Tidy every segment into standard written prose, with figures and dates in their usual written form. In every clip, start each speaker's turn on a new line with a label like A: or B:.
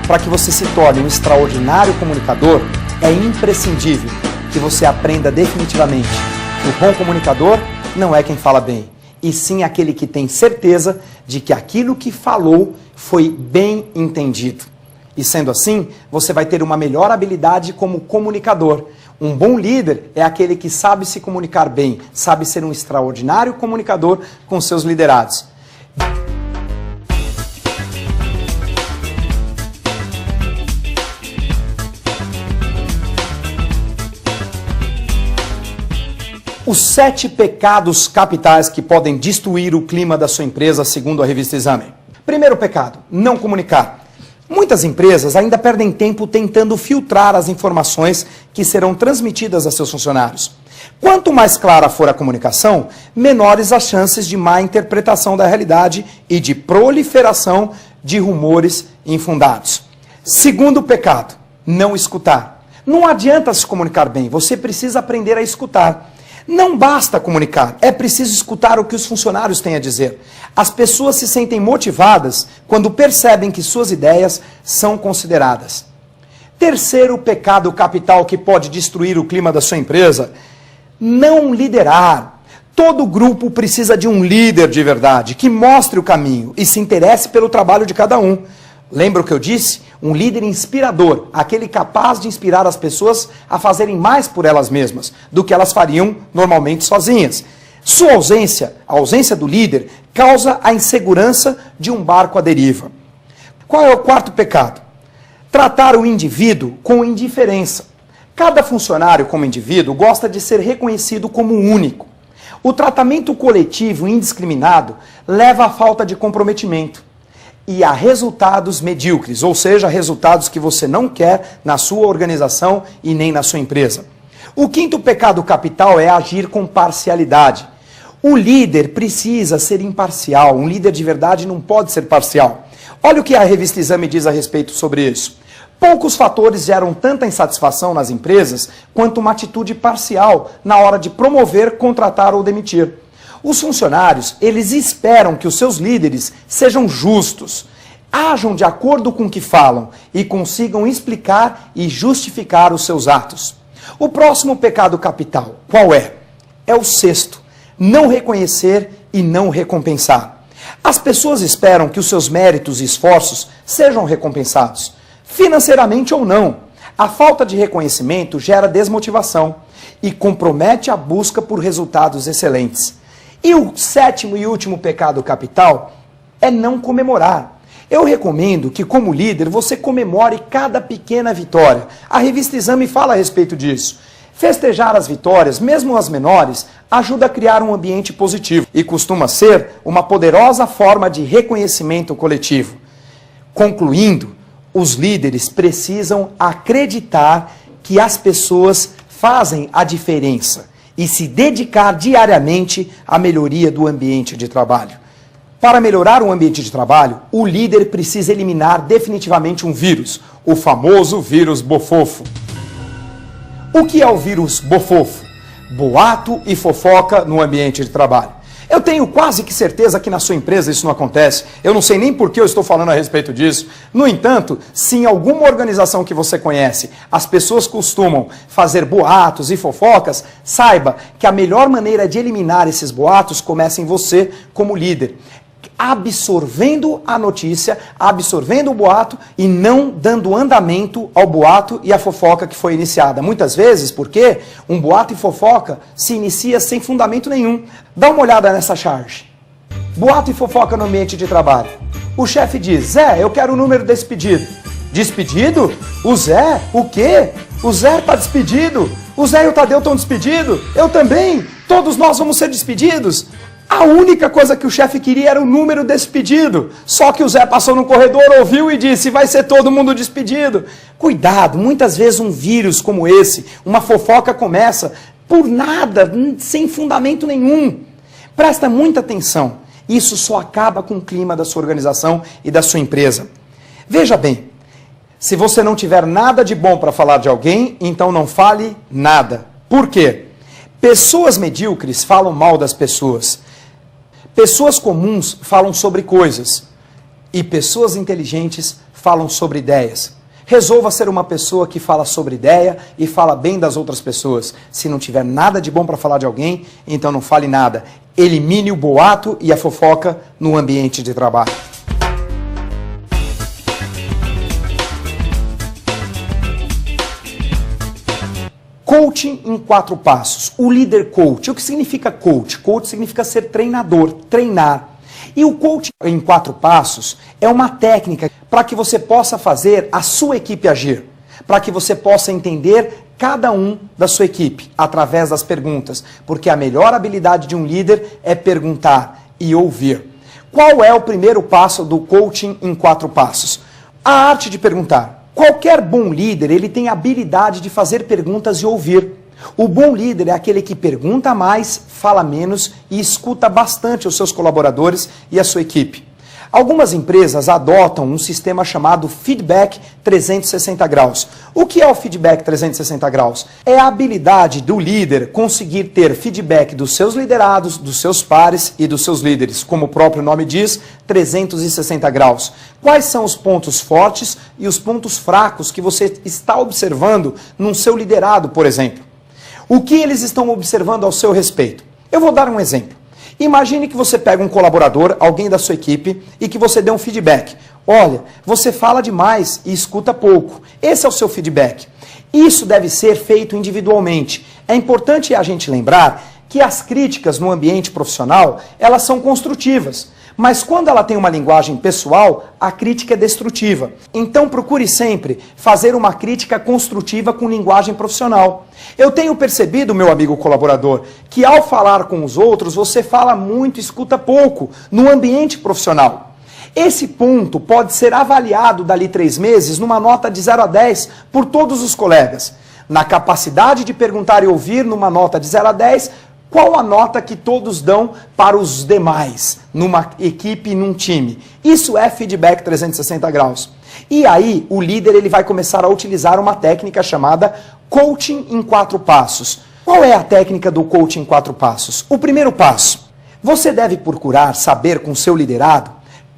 A: para que você se torne um extraordinário comunicador, é imprescindível que você aprenda definitivamente que o bom comunicador não é quem fala bem, e sim aquele que tem certeza de que aquilo que falou foi bem entendido. E sendo assim, você vai ter uma melhor habilidade como comunicador. Um bom líder é aquele que sabe se comunicar bem, sabe ser um extraordinário comunicador com seus liderados. Os 7 pecados capitais que podem destruir o clima da sua empresa, segundo a revista Exame. Primeiro pecado, não comunicar. Muitas empresas ainda perdem tempo tentando filtrar as informações que serão transmitidas a seus funcionários. Quanto mais clara for a comunicação, menores as chances de má interpretação da realidade e de proliferação de rumores infundados. Segundo pecado, não escutar. Não adianta se comunicar bem, você precisa aprender a escutar. Não basta comunicar, é preciso escutar o que os funcionários têm a dizer. As pessoas se sentem motivadas quando percebem que suas ideias são consideradas. Terceiro pecado capital que pode destruir o clima da sua empresa: não liderar. Todo grupo precisa de um líder de verdade, que mostre o caminho e se interesse pelo trabalho de cada um. Lembra o que eu disse? Um líder inspirador, aquele capaz de inspirar as pessoas a fazerem mais por elas mesmas do que elas fariam normalmente sozinhas. Sua ausência, a ausência do líder, causa a insegurança de um barco à deriva. Qual é o quarto pecado? Tratar o indivíduo com indiferença. Cada funcionário como indivíduo gosta de ser reconhecido como único. O tratamento coletivo indiscriminado leva à falta de comprometimento e a resultados medíocres, ou seja, resultados que você não quer na sua organização e nem na sua empresa. O quinto pecado capital é agir com parcialidade. O líder precisa ser imparcial, um líder de verdade não pode ser parcial. Olha o que a revista Exame diz a respeito sobre isso. Poucos fatores geram tanta insatisfação nas empresas quanto uma atitude parcial na hora de promover, contratar ou demitir. Os funcionários, eles esperam que os seus líderes sejam justos, ajam de acordo com o que falam e consigam explicar e justificar os seus atos. O próximo pecado capital, qual é? É o sexto, não reconhecer e não recompensar. As pessoas esperam que os seus méritos e esforços sejam recompensados, financeiramente ou não. A falta de reconhecimento gera desmotivação e compromete a busca por resultados excelentes. E o sétimo e último pecado capital é não comemorar. Eu recomendo que, como líder, você comemore cada pequena vitória. A revista Exame fala a respeito disso. Festejar as vitórias, mesmo as menores, ajuda a criar um ambiente positivo e costuma ser uma poderosa forma de reconhecimento coletivo. Concluindo, os líderes precisam acreditar que as pessoas fazem a diferença e se dedicar diariamente à melhoria do ambiente de trabalho. Para melhorar o ambiente de trabalho, o líder precisa eliminar definitivamente um vírus, o famoso vírus bofofo. O que é o vírus bofofo? Boato e fofoca no ambiente de trabalho. Eu tenho quase que certeza que na sua empresa isso não acontece. Eu não sei nem por que eu estou falando a respeito disso. No entanto, se em alguma organização que você conhece, as pessoas costumam fazer boatos e fofocas, saiba que a melhor maneira de eliminar esses boatos começa em você como líder. Absorvendo a notícia, absorvendo o boato e não dando andamento ao boato e à fofoca que foi iniciada. Muitas vezes, porque um boato e fofoca se inicia sem fundamento nenhum. Dá uma olhada nessa charge. Boato e fofoca no ambiente de trabalho. O chefe diz: Zé, eu quero o número desse pedido. Despedido? O Zé? O quê? O Zé está despedido. O Zé e o Tadeu estão despedidos. Eu também. Todos nós vamos ser despedidos. A única coisa que o chefe queria era o número desse pedido. Só que o Zé passou no corredor, ouviu e disse: vai ser todo mundo despedido. Cuidado, muitas vezes um vírus como esse, uma fofoca começa por nada, sem fundamento nenhum. Presta muita atenção. Isso só acaba com o clima da sua organização e da sua empresa. Veja bem, se você não tiver nada de bom para falar de alguém, então não fale nada. Por quê? Pessoas medíocres falam mal das pessoas. Pessoas comuns falam sobre coisas. E pessoas inteligentes falam sobre ideias. Resolva ser uma pessoa que fala sobre ideia e fala bem das outras pessoas. Se não tiver nada de bom para falar de alguém, então não fale nada. Elimine o boato e a fofoca no ambiente de trabalho. Coaching em 4 passos. O líder coach. O que significa coach? Coach significa ser treinador, treinar. E o coaching em 4 passos é uma técnica para que você possa fazer a sua equipe agir, para que você possa entender cada um da sua equipe através das perguntas, porque a melhor habilidade de um líder é perguntar e ouvir. Qual é o primeiro passo do coaching em 4 passos? A arte de perguntar. Qualquer bom líder, ele tem a habilidade de fazer perguntas e ouvir. O bom líder é aquele que pergunta mais, fala menos e escuta bastante os seus colaboradores e a sua equipe. Algumas empresas adotam um sistema chamado feedback 360 graus. O que é o feedback 360 graus? É a habilidade do líder conseguir ter feedback dos seus liderados, dos seus pares e dos seus líderes. Como o próprio nome diz, 360 graus. Quais são os pontos fortes e os pontos fracos que você está observando no seu liderado, por exemplo? O que eles estão observando ao seu respeito? Eu vou dar um exemplo. Imagine que você pega um colaborador, alguém da sua equipe, e que você dê um feedback. Olha, você fala demais e escuta pouco. Esse é o seu feedback. Isso deve ser feito individualmente. É importante a gente lembrar que as críticas no ambiente profissional, elas são construtivas. Mas quando ela tem uma linguagem pessoal, a crítica é destrutiva. Então procure sempre fazer uma crítica construtiva com linguagem profissional. Eu tenho percebido, meu amigo colaborador, que ao falar com os outros, você fala muito e escuta pouco no ambiente profissional. Esse ponto pode ser avaliado dali 3 meses numa nota de 0 a 10 por todos os colegas. Na capacidade de perguntar e ouvir, numa nota de 0 a 10, qual a nota que todos dão para os demais, numa equipe e num time? Isso é feedback 360 graus. E aí, o líder ele vai começar a utilizar uma técnica chamada coaching em 4 passos. Qual é a técnica do coaching em 4 passos? O primeiro passo, você deve procurar saber com seu liderado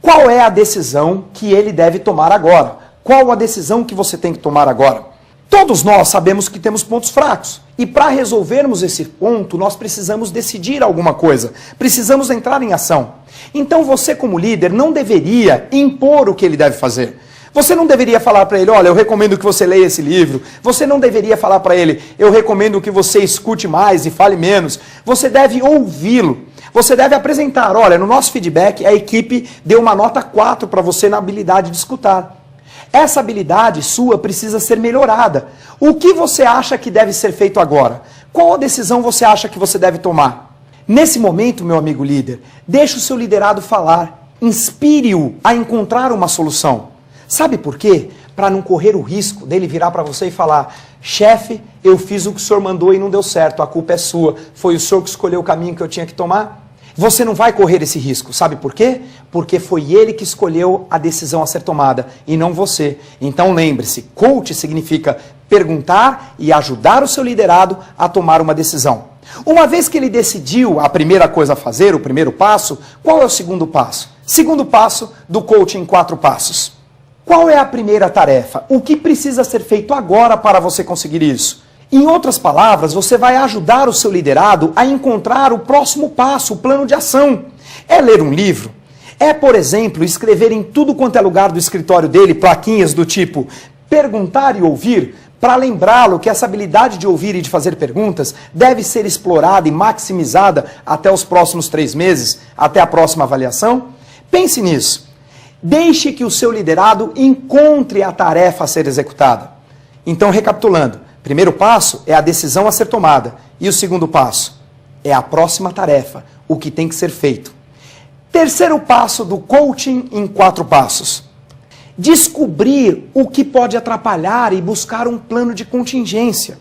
A: qual é a decisão que ele deve tomar agora. Qual a decisão que você tem que tomar agora? Todos nós sabemos que temos pontos fracos. E para resolvermos esse ponto, nós precisamos decidir alguma coisa. Precisamos entrar em ação. Então você, como líder, não deveria impor o que ele deve fazer. Você não deveria falar para ele, olha, eu recomendo que você leia esse livro. Você não deveria falar para ele, eu recomendo que você escute mais e fale menos. Você deve ouvi-lo. Você deve apresentar, olha, no nosso feedback, a equipe deu uma nota 4 para você na habilidade de escutar. Essa habilidade sua precisa ser melhorada. O que você acha que deve ser feito agora? Qual a decisão você acha que você deve tomar? Nesse momento, meu amigo líder, deixe o seu liderado falar. Inspire-o a encontrar uma solução. Sabe por quê? Para não correr o risco dele virar para você e falar, chefe, eu fiz o que o senhor mandou e não deu certo, a culpa é sua. Foi o senhor que escolheu o caminho que eu tinha que tomar? Você não vai correr esse risco, sabe por quê? Porque foi ele que escolheu a decisão a ser tomada e não você. Então lembre-se, coach significa perguntar e ajudar o seu liderado a tomar uma decisão. Uma vez que ele decidiu a primeira coisa a fazer, o primeiro passo, qual é o segundo passo? Segundo passo do coaching em 4 passos. Qual é a primeira tarefa? O que precisa ser feito agora para você conseguir isso? Em outras palavras, você vai ajudar o seu liderado a encontrar o próximo passo, o plano de ação. É ler um livro? É, por exemplo, escrever em tudo quanto é lugar do escritório dele plaquinhas do tipo perguntar e ouvir, para lembrá-lo que essa habilidade de ouvir e de fazer perguntas deve ser explorada e maximizada até os próximos 3 meses, até a próxima avaliação? Pense nisso. Deixe que o seu liderado encontre a tarefa a ser executada. Então, recapitulando. Primeiro passo é a decisão a ser tomada. E o segundo passo é a próxima tarefa, o que tem que ser feito. Terceiro passo do coaching em 4 passos. Descobrir o que pode atrapalhar e buscar um plano de contingência.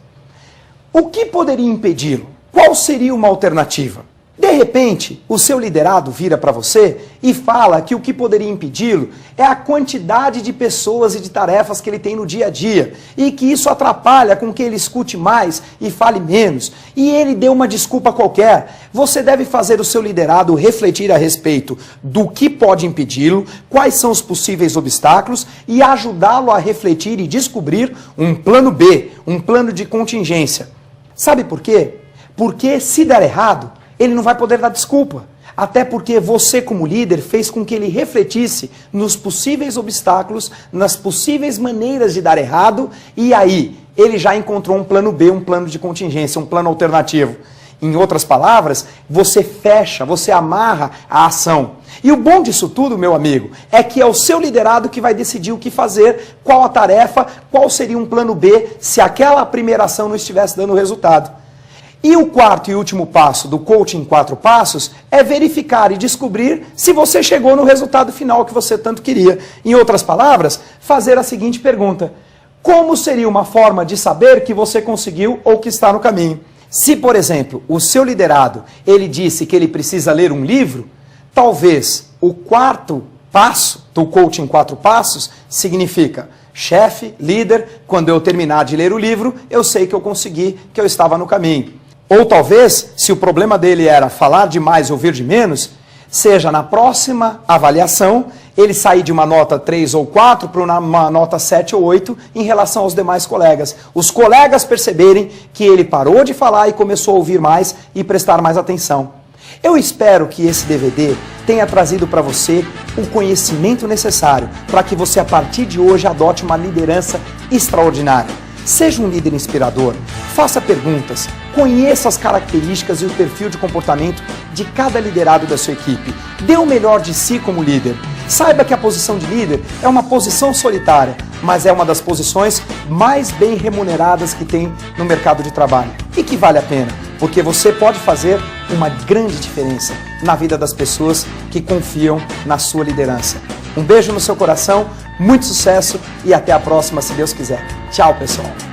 A: O que poderia impedi-lo? Qual seria uma alternativa? De repente, o seu liderado vira para você e fala que o que poderia impedi-lo é a quantidade de pessoas e de tarefas que ele tem no dia a dia e que isso atrapalha com que ele escute mais e fale menos. E ele deu uma desculpa qualquer. Você deve fazer o seu liderado refletir a respeito do que pode impedi-lo, quais são os possíveis obstáculos e ajudá-lo a refletir e descobrir um plano B, um plano de contingência. Sabe por quê? Porque se der errado, ele não vai poder dar desculpa. Até porque você, como líder, fez com que ele refletisse nos possíveis obstáculos, nas possíveis maneiras de dar errado, e aí ele já encontrou um plano B, um plano de contingência, um plano alternativo. Em outras palavras, você fecha, você amarra a ação. E o bom disso tudo, meu amigo, é que é o seu liderado que vai decidir o que fazer, qual a tarefa, qual seria um plano B, se aquela primeira ação não estivesse dando resultado. E o quarto e último passo do coaching 4 passos é verificar e descobrir se você chegou no resultado final que você tanto queria. Em outras palavras, fazer a seguinte pergunta: como seria uma forma de saber que você conseguiu ou que está no caminho? Se, por exemplo, o seu liderado, ele disse que ele precisa ler um livro, talvez o quarto passo do coaching 4 passos significa: chefe, líder, quando eu terminar de ler o livro, eu sei que eu consegui, que eu estava no caminho. Ou talvez, se o problema dele era falar demais e ouvir de menos, seja na próxima avaliação, ele sair de uma nota 3 ou 4 para uma nota 7 ou 8 em relação aos demais colegas. Os colegas perceberem que ele parou de falar e começou a ouvir mais e prestar mais atenção. Eu espero que esse DVD tenha trazido para você o conhecimento necessário para que você, a partir de hoje, adote uma liderança extraordinária. Seja um líder inspirador, faça perguntas, conheça as características e o perfil de comportamento de cada liderado da sua equipe. Dê o melhor de si como líder. Saiba que a posição de líder é uma posição solitária, mas é uma das posições mais bem remuneradas que tem no mercado de trabalho. E que vale a pena, porque você pode fazer uma grande diferença na vida das pessoas que confiam na sua liderança. Um beijo no seu coração, muito sucesso e até a próxima, se Deus quiser. Tchau, pessoal!